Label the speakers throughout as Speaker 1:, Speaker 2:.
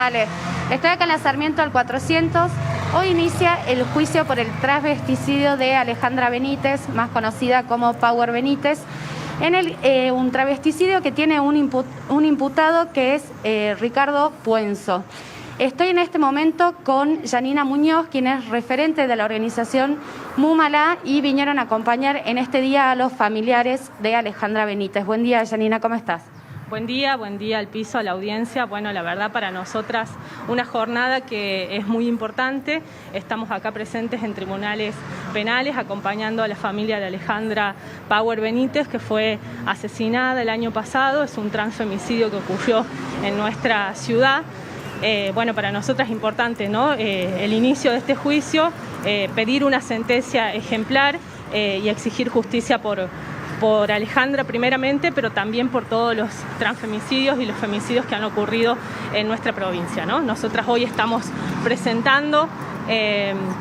Speaker 1: Vale, estoy acá en la Sarmiento al 400. Hoy inicia el juicio por el travesticidio de Alejandra Benítez, más conocida como Power Benítez, en un travesticidio que tiene un imputado que es Ricardo Puenzo. Estoy en este momento con Yanina Muñoz, quien es referente de la organización Mumalá, y vinieron a acompañar en este día a los familiares de Alejandra Benítez. Buen día, Yanina, ¿cómo estás?
Speaker 2: Buen día al piso, a la audiencia. Bueno, la verdad para nosotras una jornada que es muy importante. Estamos acá presentes en tribunales penales acompañando a la familia de Alejandra Power Benítez, que fue asesinada el año pasado. Es un transfemicidio que ocurrió en nuestra ciudad. Bueno, para nosotras es importante, ¿no? El inicio de este juicio, pedir una sentencia ejemplar y exigir justicia por Alejandra primeramente, pero también por todos los transfemicidios y los femicidios que han ocurrido en nuestra provincia, ¿no? Nosotras hoy estamos presentando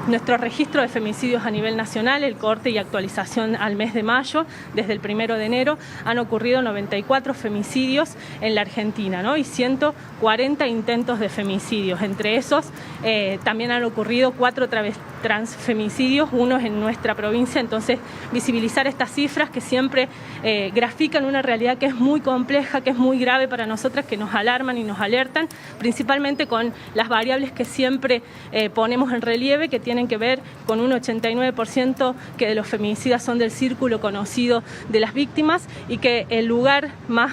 Speaker 2: nuestro registro de femicidios a nivel nacional, el corte y actualización al mes de mayo. Desde el 1 de enero han ocurrido 94 femicidios en la Argentina, ¿no? Y 140 intentos de femicidios. Entre esos también han ocurrido 4 transfemicidios, unos en nuestra provincia. Entonces, visibilizar estas cifras que siempre grafican una realidad que es muy compleja, que es muy grave para nosotras, que nos alarman y nos alertan, principalmente con las variables que siempre ponemos en relieve, que tienen que ver con un 89% que de los feminicidas son del círculo conocido de las víctimas, y que el lugar más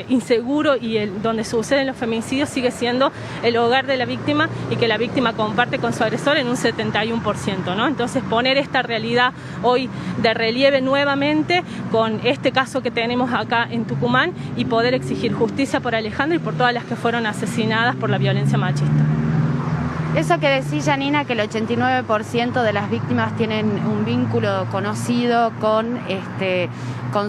Speaker 2: inseguro y donde suceden los feminicidios sigue siendo el hogar de la víctima, y que la víctima comparte con su agresor en un 71%, ¿no? Entonces, poner esta realidad hoy de relieve nuevamente con este caso que tenemos acá en Tucumán, y poder exigir justicia por Alejandra y por todas las que fueron asesinadas por la violencia machista.
Speaker 1: Eso que decís, Yanina, que el 89% de las víctimas tienen un vínculo conocido con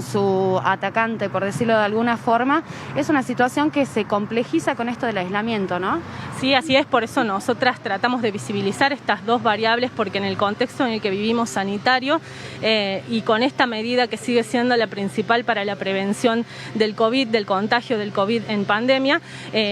Speaker 1: su atacante, por decirlo de alguna forma, es una situación que se complejiza con esto del aislamiento, ¿no?
Speaker 2: Sí, así es. Por eso nosotras tratamos de visibilizar estas dos variables, porque en el contexto en el que vivimos sanitario y con esta medida que sigue siendo la principal para la prevención del COVID, del contagio del COVID en pandemia,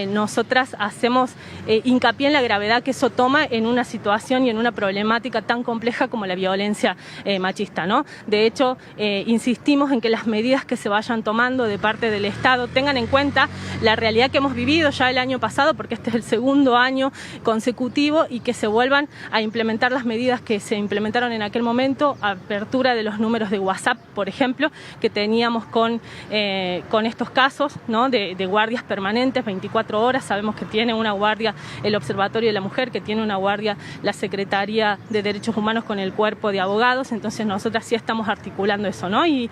Speaker 2: nosotras hacemos hincapié en la gravedad que eso toma en una situación y en una problemática tan compleja como la violencia machista, ¿no? De hecho, insistimos en que las medidas que se vayan tomando de parte del Estado tengan en cuenta la realidad que hemos vivido ya el año pasado, porque este es el segundo año consecutivo, y que se vuelvan a implementar las medidas que se implementaron en aquel momento. Apertura de los números de WhatsApp, por ejemplo, que teníamos con estos casos, ¿no? de guardias permanentes, 24 horas. Sabemos que tiene una guardia el Observatorio de la Mujer, que tiene una guardia la Secretaría de Derechos Humanos con el cuerpo de abogados. Entonces nosotras sí estamos articulando eso, ¿no? Y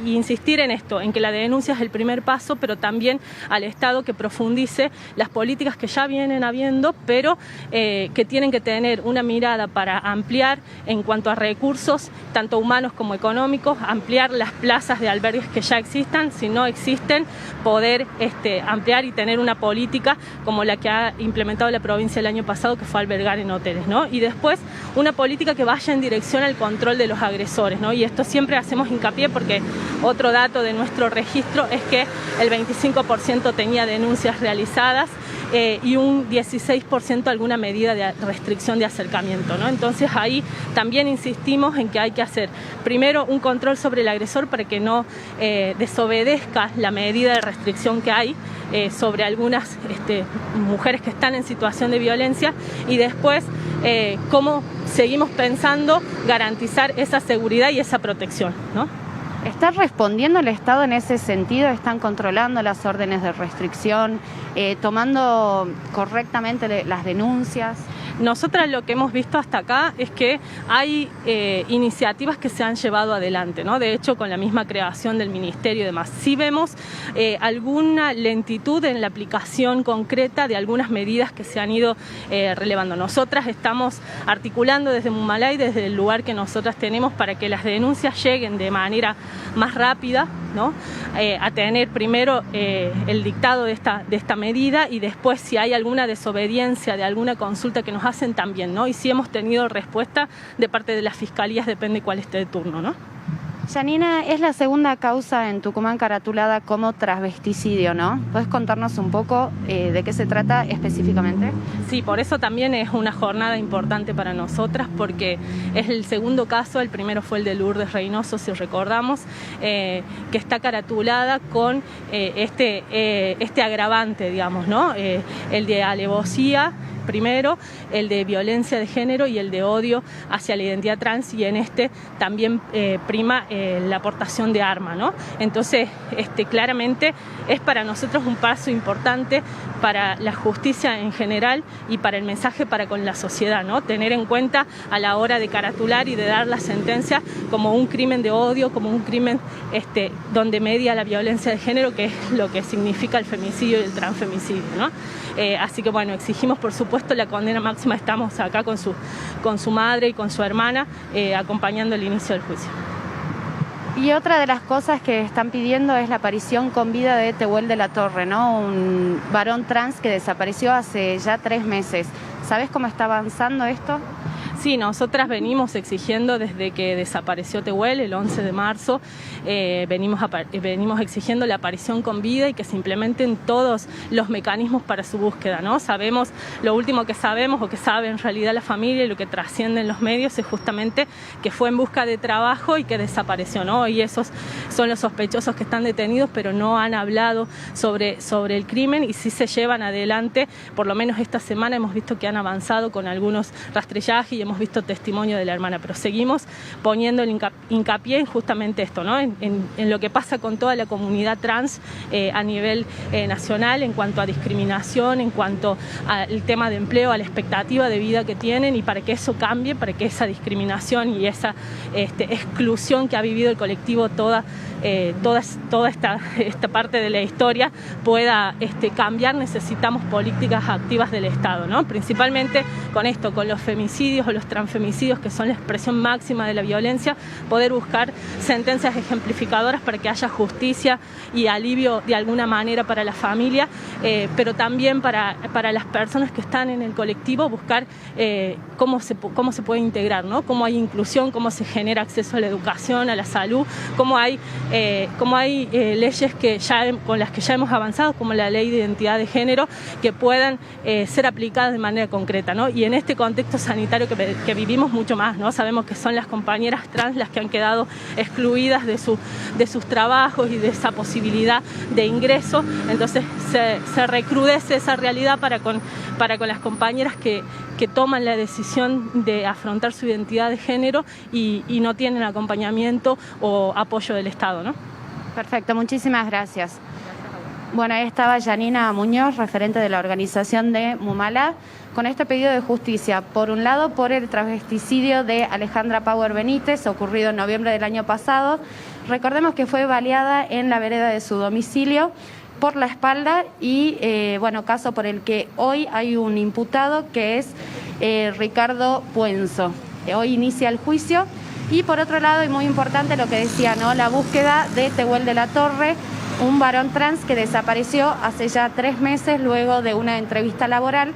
Speaker 2: insistir en esto, en que la denuncia es el primer paso, pero también al Estado que profundice las políticas que ya vienen habiendo, pero que tienen que tener una mirada para ampliar en cuanto a recursos, tanto humanos como económicos, ampliar las plazas de albergues que ya existan. Si no existen, poder ampliar y tener una política como la que ha implementado la provincia el año pasado, que fue albergar en hoteles, ¿no? Y después una política que vaya en dirección al control de los agresores, ¿no? Y esto siempre hacemos hincapié, porque otro dato de nuestro registro es que el 25% tenía denuncias realizadas y un 16% alguna medida de restricción de acercamiento, ¿no? Entonces ahí también insistimos en que hay que hacer primero un control sobre el agresor para que no desobedezca la medida de restricción que hay sobre algunas mujeres que están en situación de violencia, y después cómo seguimos pensando garantizar esa seguridad y esa protección, ¿no?
Speaker 1: ¿Está respondiendo el Estado en ese sentido? ¿Están controlando las órdenes de restricción, tomando correctamente las denuncias?
Speaker 2: Nosotras lo que hemos visto hasta acá es que hay iniciativas que se han llevado adelante, ¿no? De hecho, con la misma creación del ministerio y demás. Sí vemos alguna lentitud en la aplicación concreta de algunas medidas que se han ido relevando. Nosotras estamos articulando desde Mumalá y desde el lugar que nosotras tenemos para que las denuncias lleguen de manera más rápida, ¿no? A tener primero el dictado de esta medida, y después, si hay alguna desobediencia de alguna consulta que nos hacen, también, ¿no? Y si hemos tenido respuesta de parte de las fiscalías, depende cuál esté de turno, ¿no?
Speaker 1: Janina, es la segunda causa en Tucumán caratulada como transvesticidio, ¿no? ¿Puedes contarnos un poco de qué se trata específicamente?
Speaker 2: Sí, por eso también es una jornada importante para nosotras, porque es el segundo caso. El primero fue el de Lourdes Reynoso, si recordamos, que está caratulada con este agravante, digamos, ¿no? El de alevosía primero, el de violencia de género y el de odio hacia la identidad trans, y en este también prima la aportación de arma, ¿no? Entonces, claramente es para nosotros un paso importante para la justicia en general y para el mensaje para con la sociedad, ¿no? Tener en cuenta a la hora de caratular y de dar la sentencia como un crimen de odio, como un crimen donde media la violencia de género, que es lo que significa el femicidio y el transfemicidio, ¿no? Así que bueno, exigimos por supuesto la condena máxima. Estamos acá con su madre y con su hermana acompañando el inicio del juicio.
Speaker 1: Y otra de las cosas que están pidiendo es la aparición con vida de Tehuel de la Torre, ¿no? Un varón trans que desapareció hace ya 3 meses. ¿Sabes cómo está avanzando esto?
Speaker 2: Sí, nosotras venimos exigiendo desde que desapareció Tehuel el 11 de marzo, venimos exigiendo la aparición con vida y que se implementen todos los mecanismos para su búsqueda, ¿no? Sabemos, lo último que sabemos o que sabe en realidad la familia y lo que trasciende en los medios es justamente que fue en busca de trabajo y que desapareció, ¿no? Y esos son los sospechosos que están detenidos, pero no han hablado sobre el crimen, y sí se llevan adelante. Por lo menos esta semana hemos visto que han avanzado con algunos rastrillajes y hemos visto testimonio de la hermana, pero seguimos poniendo el hincapié en justamente esto, ¿no? En lo que pasa con toda la comunidad trans a nivel nacional, en cuanto a discriminación, en cuanto al tema de empleo, a la expectativa de vida que tienen, y para que eso cambie, para que esa discriminación y esa exclusión que ha vivido el colectivo toda esta parte de la historia pueda cambiar, necesitamos políticas activas del Estado, ¿no? Principalmente con esto, con los femicidios o los transfemicidios, que son la expresión máxima de la violencia, poder buscar sentencias ejemplificadoras para que haya justicia y alivio de alguna manera para la familia, pero también para las personas que están en el colectivo, buscar cómo se puede integrar, ¿no? Cómo hay inclusión, cómo se genera acceso a la educación, a la salud, cómo hay leyes con las que ya hemos avanzado, como la ley de identidad de género, que puedan ser aplicadas de manera concreta, ¿no? Y en este contexto sanitario que vivimos mucho más, ¿no? Sabemos que son las compañeras trans las que han quedado excluidas de sus trabajos y de esa posibilidad de ingreso. Entonces se recrudece esa realidad para con las compañeras que toman la decisión de afrontar su identidad de género y no tienen acompañamiento o apoyo del Estado, ¿no?
Speaker 1: Perfecto, muchísimas gracias. Bueno, ahí estaba Janina Muñoz, referente de la organización de Mumala, con este pedido de justicia. Por un lado, por el transvesticidio de Alejandra Power Benítez, ocurrido en noviembre del año pasado. Recordemos que fue baleada en la vereda de su domicilio por la espalda y, caso por el que hoy hay un imputado que es Ricardo Puenzo. Hoy inicia el juicio. Y por otro lado, y muy importante lo que decía, ¿no? La búsqueda de Tehuel de la Torre, un varón trans que desapareció hace ya 3 meses luego de una entrevista laboral.